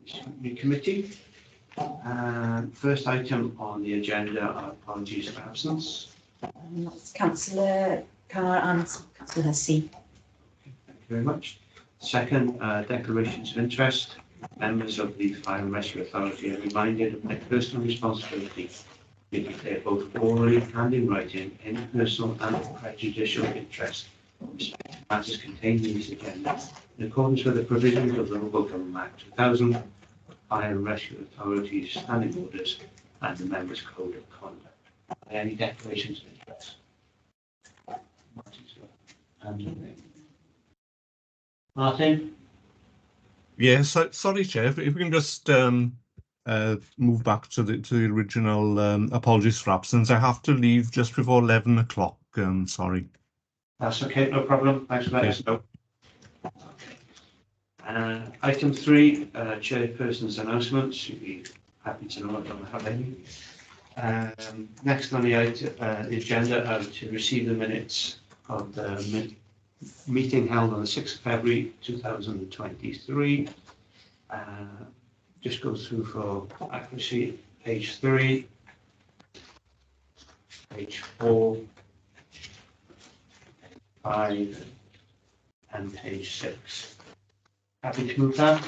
Scrutiny Committee. First item on the agenda are apologies for absence. That's Councillor Carr and Councillor Hussey. Thank you very much. Second, declarations of interest. Members of the Fire and Rescue Authority are reminded of their personal responsibility to declare both orally and in writing any personal and prejudicial interest in respect to matters contained in this agenda in accordance with the provisions of the Local Government Act 2000, Fire and Rescue Authorities standing orders, and the Members' Code of Conduct. Are there any declarations of interest? Martin? Yes, sorry, Chair. If we can just move back to the original apologies for absence. I have to leave just before 11 o'clock. Sorry. That's okay, no problem. Thanks for letting us know. Item 3, chairperson's announcements. You'd be happy to know I don't have any. Next on the agenda are to receive the minutes of the meeting held on the 6th of February 2023. Just go through for accuracy. Page 3, page 4, 5, and page 6. Happy to move that?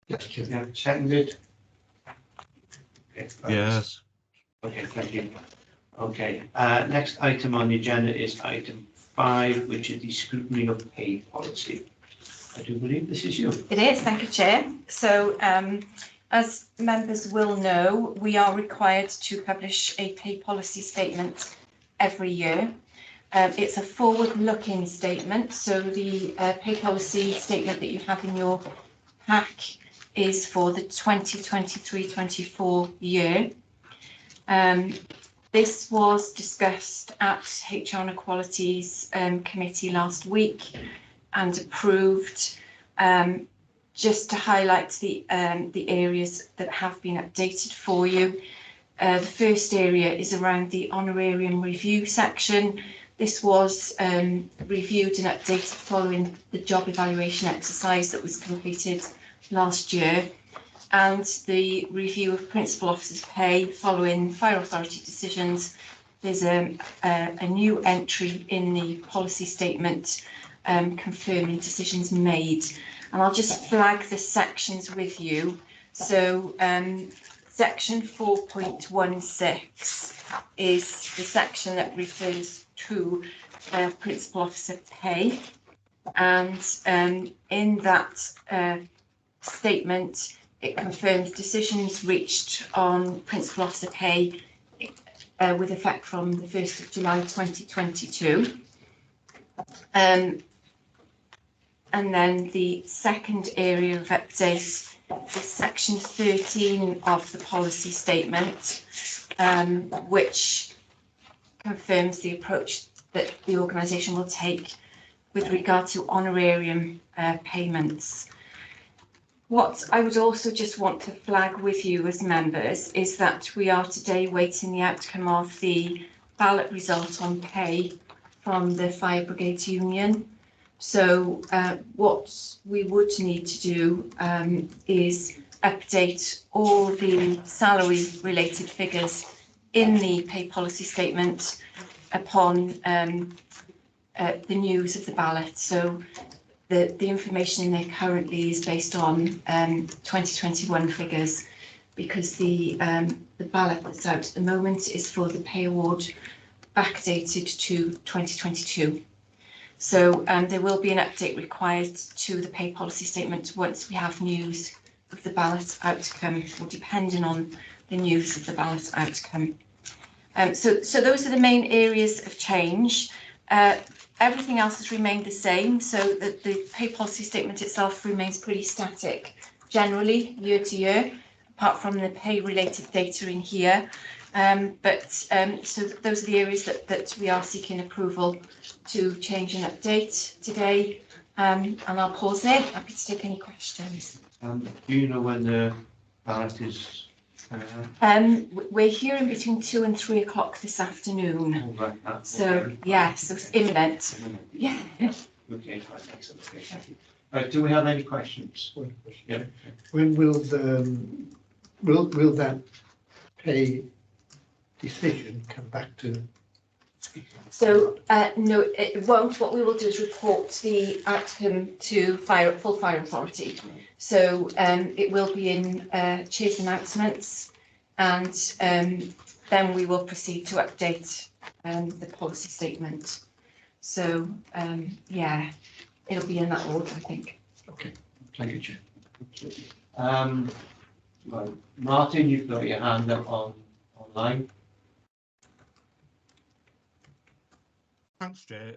Yes, seconded. Okay, Yes. Okay, thank you. Okay, next item on the agenda is item 5, which is the scrutiny of pay policy. I do believe this is you. It is, thank you, Chair. So, as members will know, we are required to publish a pay policy statement every year. It's a forward-looking statement, so the pay policy statement that you have in your pack is for the 2023-24 year. This was discussed at HR and Equalities Committee last week and approved. Just to highlight the areas that have been updated for you. The first area is around the honorarium review section. This was reviewed and updated following the job evaluation exercise that was completed last year, and the review of principal officers' pay following fire authority decisions. There's a new entry in the policy statement confirming decisions made, and I'll just flag the sections with you. So section 4.16 is the section that refers to principal officer pay, and in that statement it confirms decisions reached on principal officer pay with effect from the 1st of July 2022. And then the second area of update is section 13 of the policy statement, which confirms the approach that the organisation will take with regard to honorarium payments. What I would also just want to flag with you as members is that we are today waiting the outcome of the ballot result on pay from the Fire Brigade Union. So what we would need to do is update all the salary related figures in the pay policy statement upon the news of the ballot. So the information in there currently is based on 2021 figures, because the ballot that's out at the moment is for the pay award backdated to 2022. So there will be an update required to the pay policy statement once we have news of the ballot outcome, or depending on the news of the ballot outcome. So those are the main areas of change. Everything else has remained the same, so that the pay policy statement itself remains pretty static generally year to year, apart from the pay related data in here. So those are the areas that we are seeking approval to change and update today. And I'll pause there. Happy to take any questions. Do you know when the ballot is? We're here in between 2 and 3 o'clock this afternoon. Oh, right, so okay. Yeah, so it's imminent. Yeah. Okay, fine, excellent. Okay, thank you. Do we have any questions? One question. Yeah. When will will that pay decision come back to? So no, it won't. What we will do is report the outcome to full fire authority. So it will be in Chair's announcements, and then we will proceed to update the policy statement. So yeah, it'll be in that order, I think. Okay. Thank you, Chair. Well, Martin, you've got your hand up online. Thanks, Jay.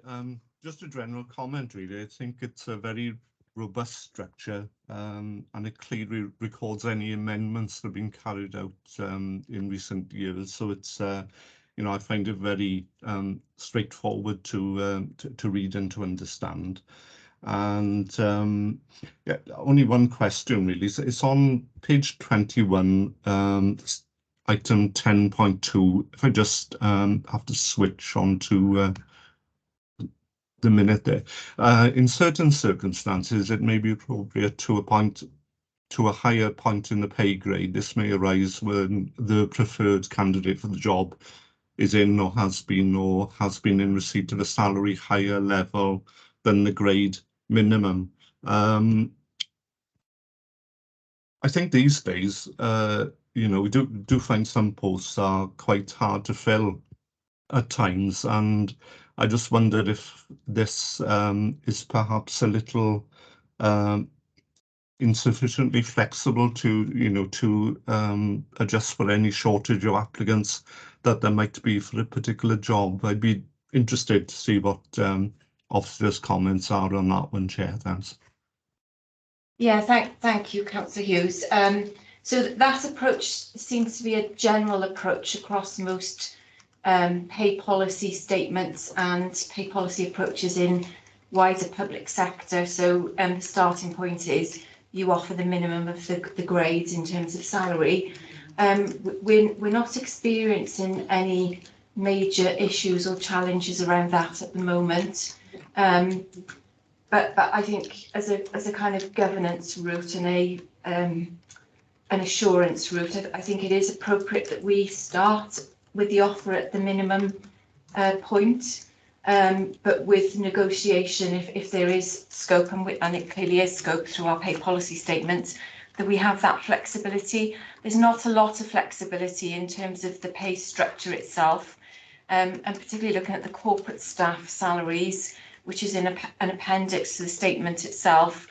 Just a general comment, really. I think it's a very robust structure, and it clearly records any amendments that have been carried out in recent years. So it's, you know, I find it very straightforward to read and to understand. And yeah, only one question really. It's on page 21, item 10.2. If I just have to switch on to the minute there. In certain circumstances, it may be appropriate to appoint to a higher point in the pay grade. This may arise when the preferred candidate for the job is in or has been in receipt of a salary higher level than the grade minimum. I think these days, you know, we do find some posts are quite hard to fill at times, and I just wondered if this is perhaps a little insufficiently flexible to, you know, to adjust for any shortage of applicants that there might be for a particular job. I'd be interested to see what officers' comments are on that one, Chair. Thanks. Yeah, thank you, Councillor Hughes. So that approach seems to be a general approach across most pay policy statements and pay policy approaches in wider public sector. So the starting point is you offer the minimum of the grades in terms of salary. We're not experiencing any major issues or challenges around that at the moment. But I think as a kind of governance route and an assurance route, I think it is appropriate that we start with the offer at the minimum point, but with negotiation, if there is scope, and it clearly is scope through our pay policy statement, that we have that flexibility. There's not a lot of flexibility in terms of the pay structure itself, and particularly looking at the corporate staff salaries, which is in an appendix to the statement itself.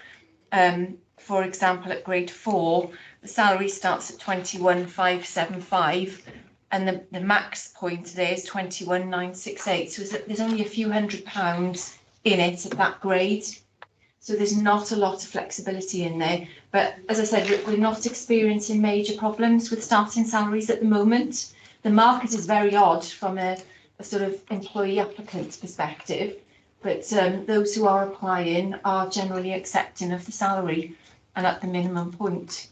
For example, at grade 4, the salary starts at 21,575, and the max point there is 21,968. So there's only a few £100 in it at that grade. So there's not a lot of flexibility in there. But as I said, we're not experiencing major problems with starting salaries at the moment. The market is very odd from a sort of employee applicant perspective, but those who are applying are generally accepting of the salary and at the minimum point.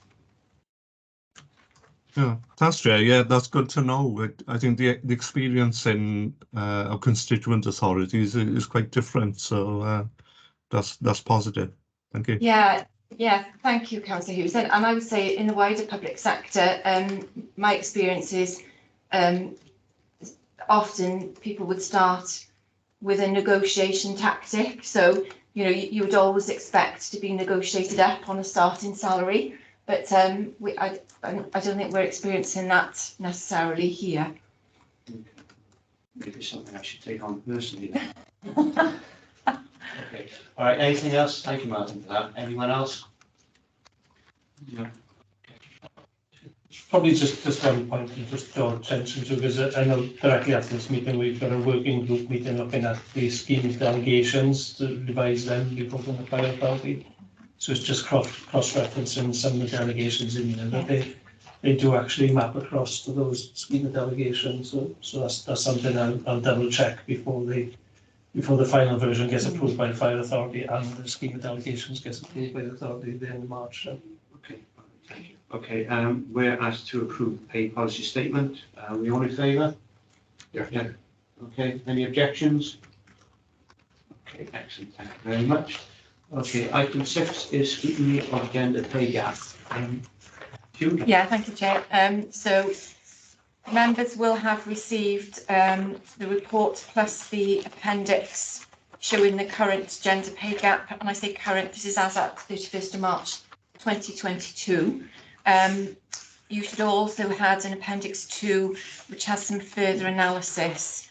Yeah, thanks, Jay. Yeah, that's good to know. I think the experience in our constituent authorities is quite different, so that's positive. Thank you. Yeah, thank you, Councillor Hughes. And I would say in the wider public sector, my experience is often people would start with a negotiation tactic. So, you know, you would always expect to be negotiated up on a starting salary, but I don't think we're experiencing that necessarily here. Maybe something I should take on personally then. Okay. All right. Anything else? Thank you, Martin, for that. Anyone else? No. Probably just one point to just draw attention to, because I know directly after this meeting we've got a working group meeting looking at the scheme delegations to revise them before the fire authority. So it's just cross-referencing some of the delegations in there, but they do actually map across to those scheme delegations. So that's something I'll double check before the final version gets approved by the fire authority and the scheme delegations gets approved by the authority at the end of March. So. Okay. Thank you. Okay. We're asked to approve the pay policy statement. Are we all in favour? Yeah. Okay. Any objections? Okay. Excellent. Thank you very much. Okay, item 6 is scrutiny of gender pay gap. Julie? Yeah, thank you, Chair. So members will have received the report plus the appendix showing the current gender pay gap. And I say current, this is as at 31st of March 2022. You should also had an appendix 2, which has some further analysis.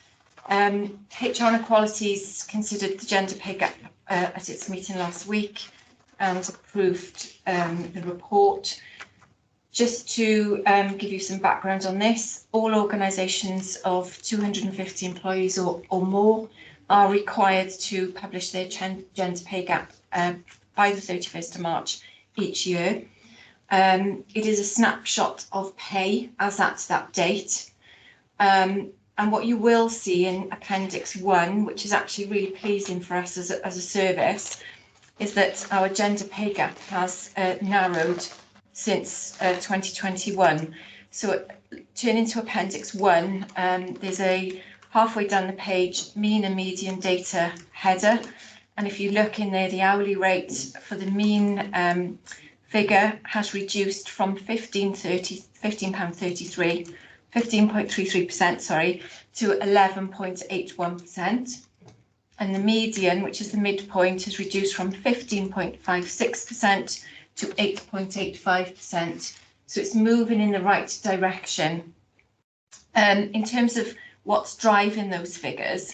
HR Inequalities considered the gender pay gap at its meeting last week and approved the report. Just to give you some background on this, all organisations of 250 employees or more are required to publish their gender pay gap by the 31st of March each year. It is a snapshot of pay as at that date. And what you will see in Appendix 1, which is actually really pleasing for us as a service, is that our gender pay gap has narrowed since 2021. So turning to Appendix 1, there's a halfway down the page mean and median data header. And if you look in there, the hourly rate for the mean figure has reduced from £15.33%, sorry, to 11.81%. And the median, which is the midpoint, has reduced from 15.56% to 8.85%. So it's moving in the right direction. In terms of what's driving those figures,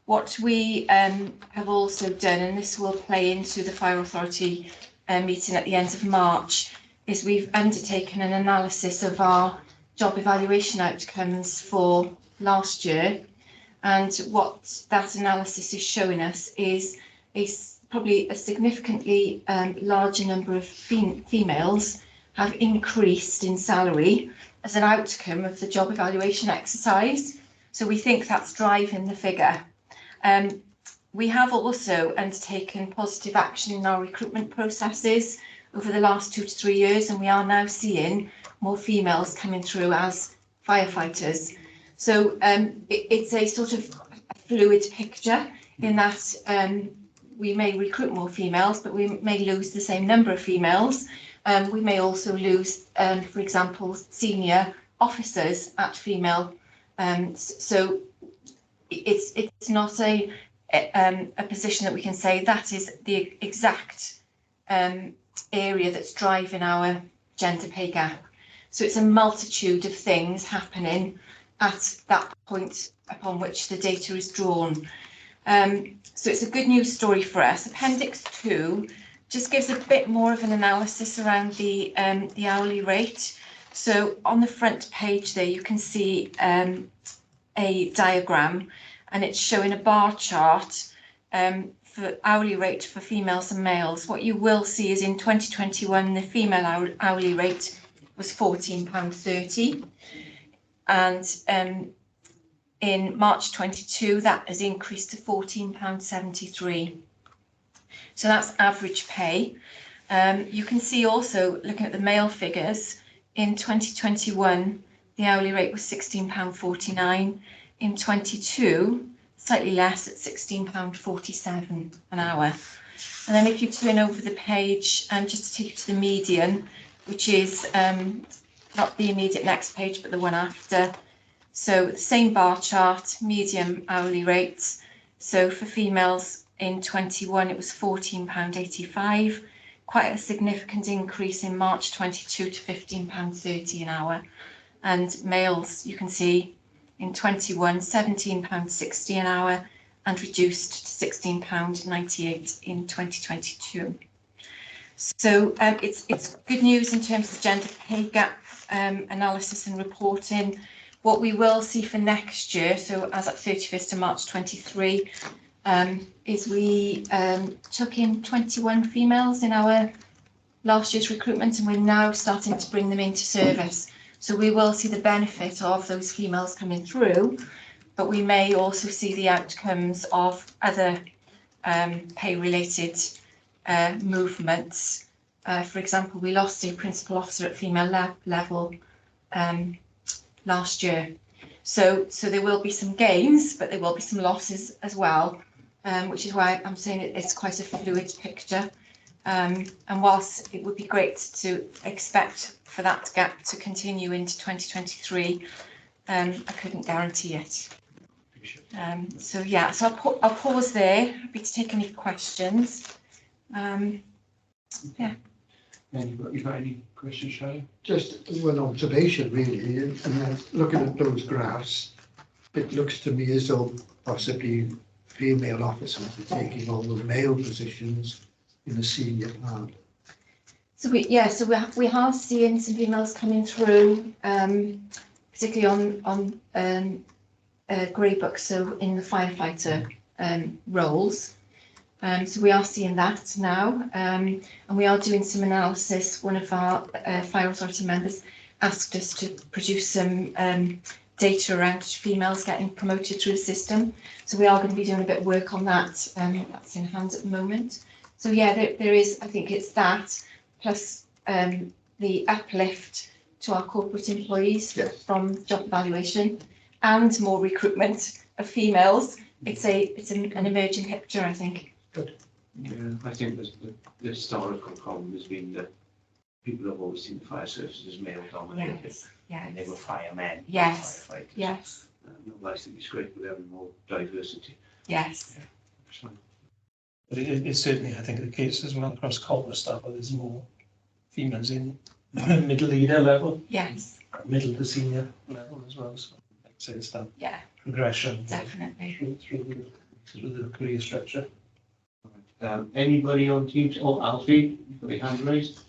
what we have also done, and this will play into the Fire Authority meeting at the end of March, is we've undertaken an analysis of our job evaluation outcomes for last year. And what that analysis is showing us is probably a significantly larger number of females have increased in salary as an outcome of the job evaluation exercise. So we think that's driving the figure. We have also undertaken positive action in our recruitment processes over the last 2 to 3 years, and we are now seeing more females coming through as firefighters. So it's a sort of fluid picture in that we may recruit more females, but we may lose the same number of females. We may also lose, for example, senior officers at female. So it's not a position that we can say that is the exact area that's driving our gender pay gap. So it's a multitude of things happening at that point upon which the data is drawn. So it's a good news story for us. Appendix 2 just gives a bit more of an analysis around the hourly rate. So on the front page there, you can see a diagram, and it's showing a bar chart for hourly rate for females and males. What you will see is in 2021, the female hourly rate was £14.30. And in March 22, that has increased to £14.73. So that's average pay. You can see also, looking at the male figures, in 2021, the hourly rate was £16.49. In 22, slightly less at £16.47 an hour. And then if you turn over the page, and just to take you to the median, which is not the immediate next page, but the one after. So the same bar chart, median hourly rates. So for females in 21, it was £14.85, quite a significant increase in March 22 to £15.30 an hour. And males, you can see, in 21, £17.60 an hour, and reduced to £16.98 in 2022. So it's good news in terms of gender pay gap analysis and reporting. What we will see for next year, so as at 31st of March 23, is we took in 21 females in our last year's recruitment, and we're now starting to bring them into service. So we will see the benefit of those females coming through, but we may also see the outcomes of other pay-related movements. For example, we lost a principal officer at female level last year. So there will be some gains, but there will be some losses as well. which is why I'm saying it's quite a fluid picture. And whilst it would be great to expect for that gap to continue into 2023, I couldn't guarantee it. So yeah, so I'll pause there. Happy to take any questions. Yeah. You got any questions, Charlie? Just one observation really, and then looking at those graphs, it looks to me as though possibly female officers are taking all the male positions in the senior plan. So we are seeing some females coming through, particularly on grey books, so in the firefighter roles. So we are seeing that now, and we are doing some analysis. One of our fire authority members asked us to produce some data around females getting promoted through the system. So we are going to be doing a bit of work on that. That's in hand at the moment. So yeah, there is, I think it's that, plus the uplift to our corporate employees from job evaluation and more recruitment of females. It's an emerging picture, I think. Good. Yeah, I think the historical problem has been that people have always seen the fire services as male dominated. Yes, And they were firemen. yes, Firefighters. yes, I think it's great with having more diversity. yes. But it's certainly, I think, the case as well across corporate staff, where there's more females in middle leader level, Yes, middle to senior level as well. So I'd say it's that yeah, progression definitely. through the career structure. Anybody on Teams? Oh, Alfie, you've got your hand raised.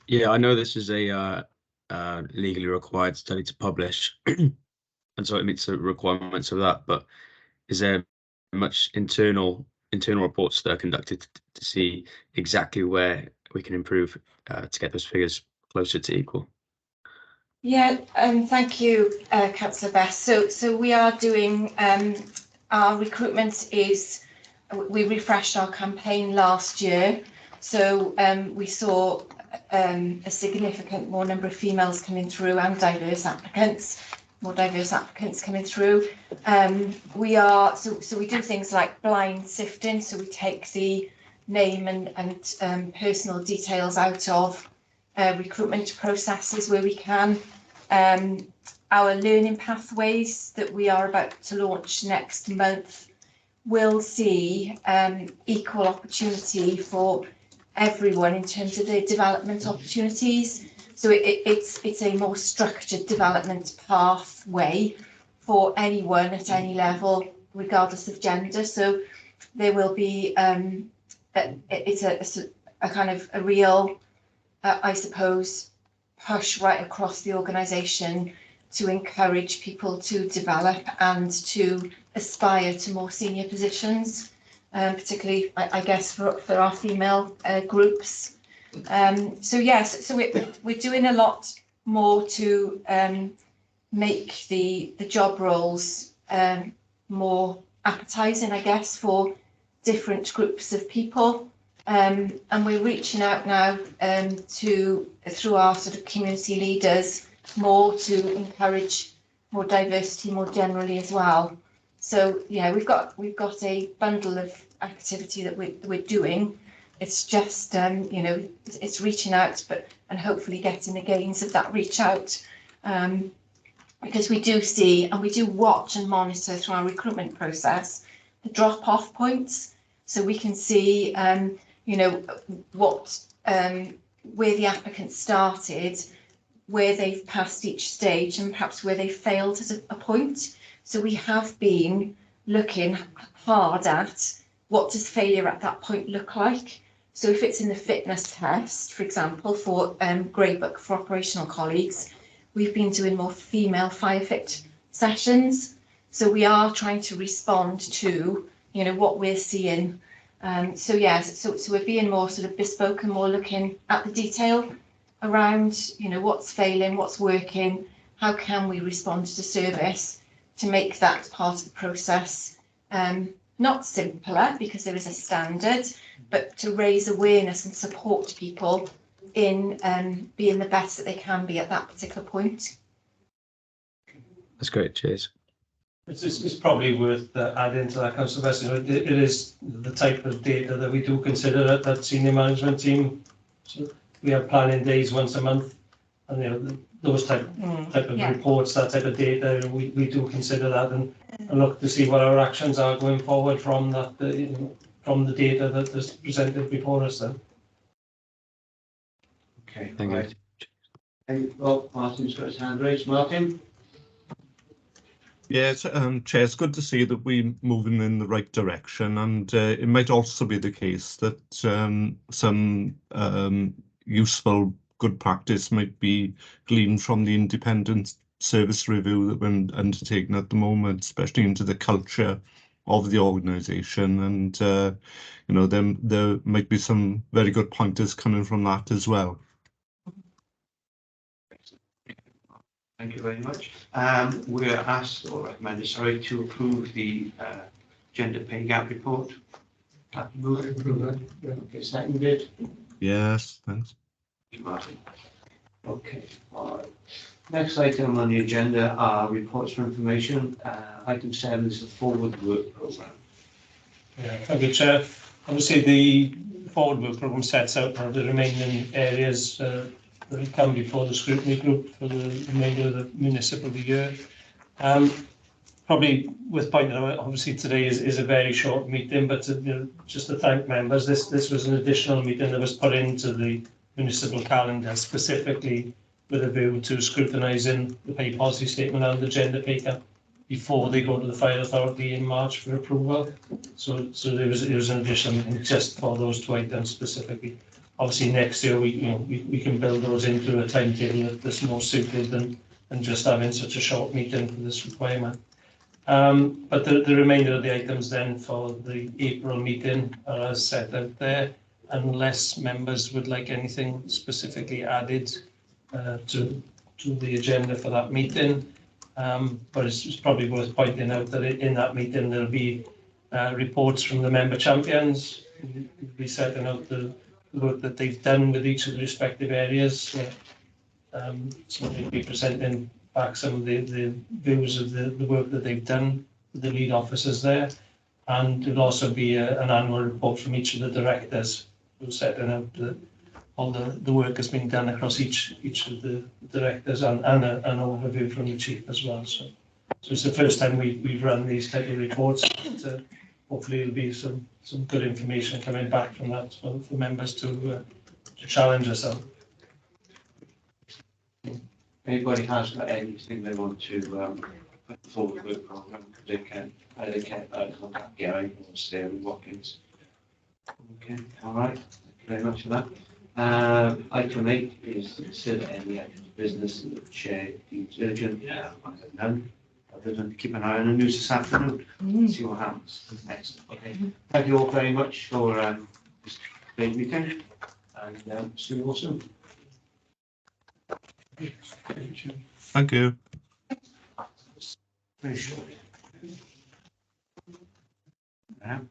Yeah, I know this is a legally required study to publish, and so it meets the requirements of that. But is there much internal reports that are conducted to see exactly where we can improve to get those figures closer to equal? Yeah, thank you, Councillor Best. So we are doing our recruitment is, we refreshed our campaign last year. So we saw a significant more number of females coming through and more diverse applicants coming through. We are, so we do things like blind sifting. So we take the name and personal details out of recruitment processes where we can. Our learning pathways that we are about to launch next month will see equal opportunity for everyone in terms of their development opportunities. So it's a more structured development pathway for anyone at any level, regardless of gender. So there will be it's a kind of a real, I suppose, push right across the organisation to encourage people to develop and to aspire to more senior positions, particularly, I guess, for our female groups. So yes, so we're doing a lot more to make the job roles more appetising, I guess, for different groups of people. And we're reaching out now through our sort of community leaders more to encourage more diversity more generally as well. So yeah, we've got a bundle of activity that we're doing. It's just it's reaching out, and hopefully getting the gains of that reach out, because we do see and we do watch and monitor through our recruitment process the drop-off points, so we can see what where the applicants started, where they've passed each stage, and perhaps where they failed at a point. So we have been looking hard at what does failure at that point look like. So if it's in the fitness test, for example, for Grey Book for operational colleagues, we've been doing more female firefit sessions. So we are trying to respond to what we're seeing. So yes, so we're being more sort of bespoke and more looking at the detail around what's failing, what's working, how can we respond to service to make that part of the process not simpler because there is a standard, but to raise awareness and support people in being the best that they can be at that particular point. That's great. Cheers. It's probably worth adding to that, Councillor West. It is the type of data that we do consider at that senior management team. So we have planning days once a month, and those type of Yeah. reports, that type of data, we do consider that and look to see what our actions are going forward from that, from the data that is presented before us. Then. Okay, Thank you. right. Hey, well, Martin's got his hand raised. Martin? Yes, Chair, it's good to see that we're moving in the right direction, and it might also be the case that some useful good practice might be gleaned from the independent service review that we're undertaking at the moment, especially into the culture of the organisation, and there might be some very good pointers coming from that as well. Thank you very much. We're asked or recommended, sorry, to approve the gender pay gap report. Move it. Okay, seconded. Yes, thanks. Thank you, Martin. Okay, all right. Next item on the agenda are reports for information. Item 7 is the forward work programme. Yeah, thank you, Chair. Obviously, the forward work programme sets out the remaining areas that will come before the scrutiny group for the remainder of the municipal year. Probably worth pointing out, obviously today is a very short meeting, but just to thank members, this was an additional meeting that was put into the municipal calendar specifically with a view to scrutinising the pay policy statement and the gender pay gap before they go to the Fire Authority in March for approval. So there was an additional meeting just for those two items specifically. Obviously next year we can build those into a timetable that's more suited than just having such a short meeting for this requirement. But the remainder of the items then for the April meeting are as set out there, unless members would like anything specifically added to the agenda for that meeting. But it's probably worth pointing out that in that meeting there'll be reports from the member champions. We'll be setting out the work that they've done with each of the respective areas. So they'll be presenting back some of the views of the work that they've done with the lead officers there. And there'll also be an annual report from each of the directors who's setting out all the work that's been done across each of the directors and an overview from the chief as well. So it's the first time we've run these type of reports. But, hopefully there'll be some good information coming back from that for members to challenge us on. Anybody has got anything they want to put forward with the programme, they can either contact Gary or Sarah Watkins. Okay, all right, thank you very much for that. Item 8 is to consider any action of business that the chair deems urgent. I have none, other than keep an eye on the news this afternoon, see what happens. Excellent. Okay, thank you all very much for this great meeting, and see you all soon. Thank you. Very short. Yeah.